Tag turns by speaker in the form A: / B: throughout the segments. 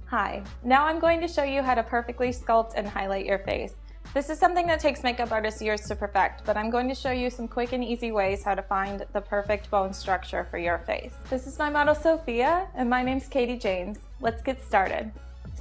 A: Hi, now I'm going to show you how to perfectly sculpt and highlight your face. This is something that takes makeup artists years to perfect, but I'm going to show you some quick and easy ways how to find the perfect bone structure for your face. This is my model Sophia, and my name's Cati James. Let's get started.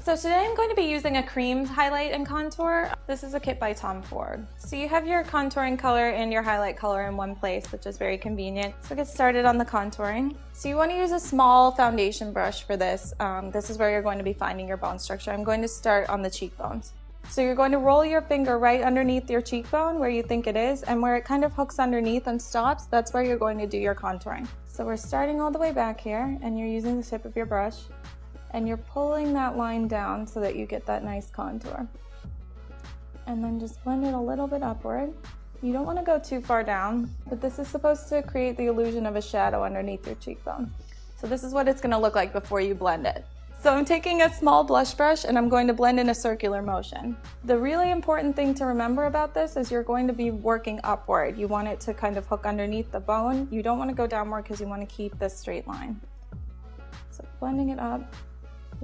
A: So today I'm going to be using a cream highlight and contour. This is a kit by Tom Ford. So you have your contouring color and your highlight color in one place, which is very convenient. So get started on the contouring. So you want to use a small foundation brush for this. This is where you're going to be finding your bone structure. I'm going to start on the cheekbones. So you're going to roll your finger right underneath your cheekbone where you think it is, and where it kind of hooks underneath and stops, that's where you're going to do your contouring. So we're starting all the way back here, and you're using the tip of your brush, and you're pulling that line down so that you get that nice contour. And then just blend it a little bit upward. You don't want to go too far down, but this is supposed to create the illusion of a shadow underneath your cheekbone. So this is what it's going to look like before you blend it. So I'm taking a small blush brush and I'm going to blend in a circular motion. The really important thing to remember about this is you're going to be working upward. You want it to kind of hook underneath the bone. You don't want to go downward because you want to keep this straight line. So blending it up,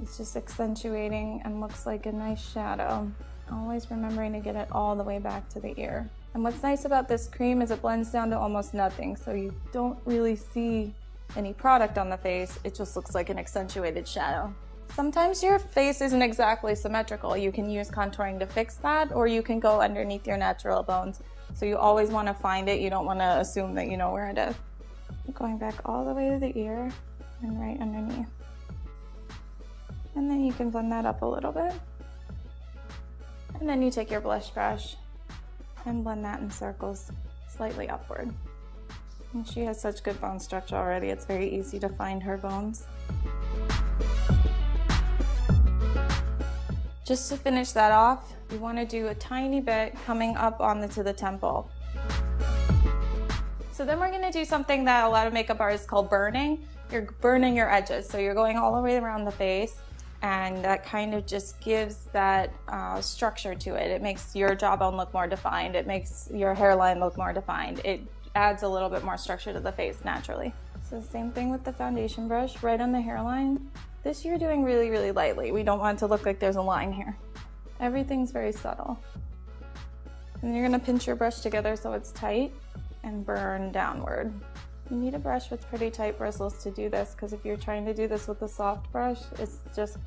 A: it's just accentuating and looks like a nice shadow. Always remembering to get it all the way back to the ear. And what's nice about this cream is it blends down to almost nothing, so you don't really see any product on the face. It just looks like an accentuated shadow. Sometimes your face isn't exactly symmetrical. You can use contouring to fix that, or you can go underneath your natural bones. So you always want to find it. You don't want to assume that you know where it is. Going back all the way to the ear and right underneath. And then you can blend that up a little bit. And then you take your blush brush and blend that in circles slightly upward. And she has such good bone structure already, it's very easy to find her bones. Just to finish that off, you want to do a tiny bit coming up to the temple. So then we're going to do something that a lot of makeup artists call burning. You're burning your edges, so you're going all the way around the face, and that kind of just gives that structure to it. It makes your jawbone look more defined. It makes your hairline look more defined. It adds a little bit more structure to the face naturally. So same thing with the foundation brush, right on the hairline. This you're doing really, really lightly. We don't want it to look like there's a line here. Everything's very subtle. And you're gonna pinch your brush together so it's tight and burn downward. You need a brush with pretty tight bristles to do this, because if you're trying to do this with a soft brush, it's just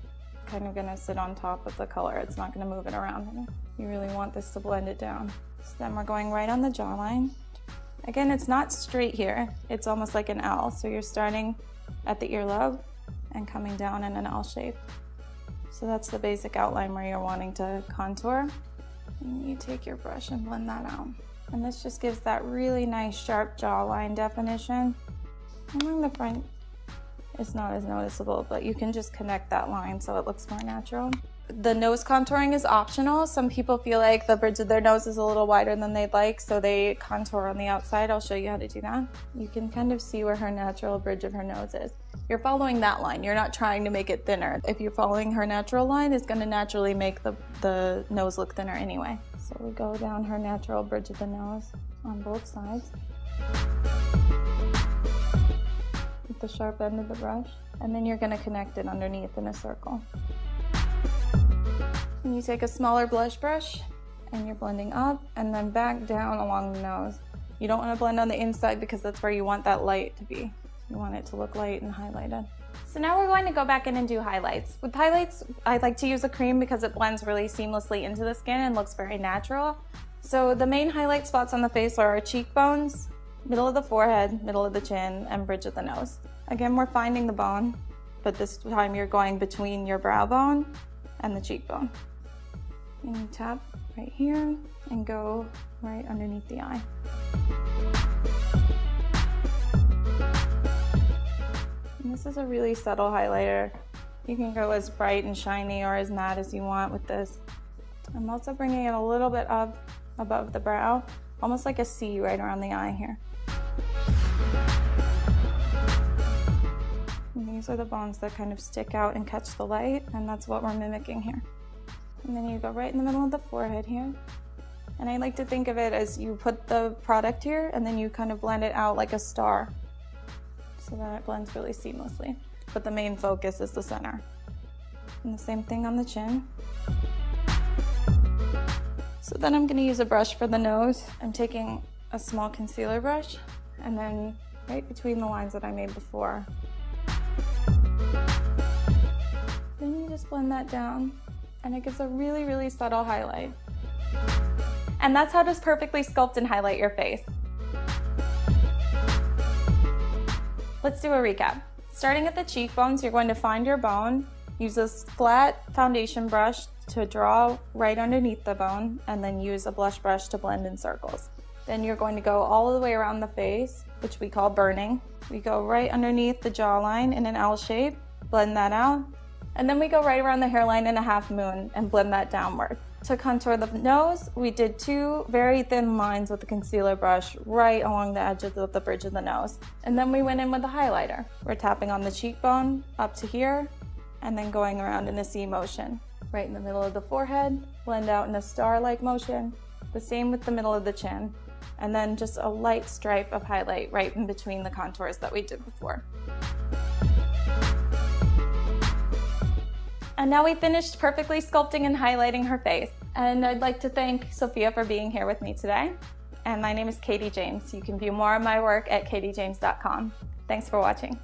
A: kind of gonna sit on top of the color. It's not gonna move it around. You really want this to blend it down. So then we're going right on the jawline. Again, it's not straight here. It's almost like an L. So you're starting at the earlobe and coming down in an L shape. So that's the basic outline where you're wanting to contour. And you take your brush and blend that out. And this just gives that really nice sharp jawline definition. Along the front, it's not as noticeable, but you can just connect that line so it looks more natural. The nose contouring is optional. Some people feel like the bridge of their nose is a little wider than they'd like, so they contour on the outside. I'll show you how to do that. You can kind of see where her natural bridge of her nose is. You're following that line. You're not trying to make it thinner. If you're following her natural line, it's going to naturally make the nose look thinner anyway. So we go down her natural bridge of the nose on both sides with the sharp end of the brush, and then you're going to connect it underneath in a circle. And you take a smaller blush brush and you're blending up and then back down along the nose. You don't want to blend on the inside because that's where you want that light to be. You want it to look light and highlighted. So now we're going to go back in and do highlights. With highlights, I like to use a cream because it blends really seamlessly into the skin and looks very natural. So the main highlight spots on the face are our cheekbones, middle of the forehead, middle of the chin, and bridge of the nose. Again, we're finding the bone, but this time you're going between your brow bone and the cheekbone. And you tap right here and go right underneath the eye. And this is a really subtle highlighter. You can go as bright and shiny or as matte as you want with this. I'm also bringing it a little bit up above the brow, almost like a C right around the eye here. And these are the bones that kind of stick out and catch the light, and that's what we're mimicking here. And then you go right in the middle of the forehead here. And I like to think of it as you put the product here and then you kind of blend it out like a star so that it blends really seamlessly. But the main focus is the center. And the same thing on the chin. So then I'm going to use a brush for the nose. I'm taking a small concealer brush and then right between the lines that I made before. Then you just blend that down and it gives a really, really subtle highlight. And that's how to perfectly sculpt and highlight your face. Let's do a recap. Starting at the cheekbones, you're going to find your bone, use a flat foundation brush to draw right underneath the bone, and then use a blush brush to blend in circles. Then you're going to go all the way around the face, which we call burning. We go right underneath the jawline in an L shape, blend that out, and then we go right around the hairline in a half moon and blend that downward. To contour the nose, we did two very thin lines with the concealer brush right along the edges of the bridge of the nose. And then we went in with the highlighter. We're tapping on the cheekbone up to here, and then going around in a C motion. Right in the middle of the forehead, blend out in a star-like motion. The same with the middle of the chin. And then just a light stripe of highlight right in between the contours that we did before. And now we finished perfectly sculpting and highlighting her face. And I'd like to thank Sophia for being here with me today. And my name is Cati James. You can view more of my work at CHIC.TV. Thanks for watching.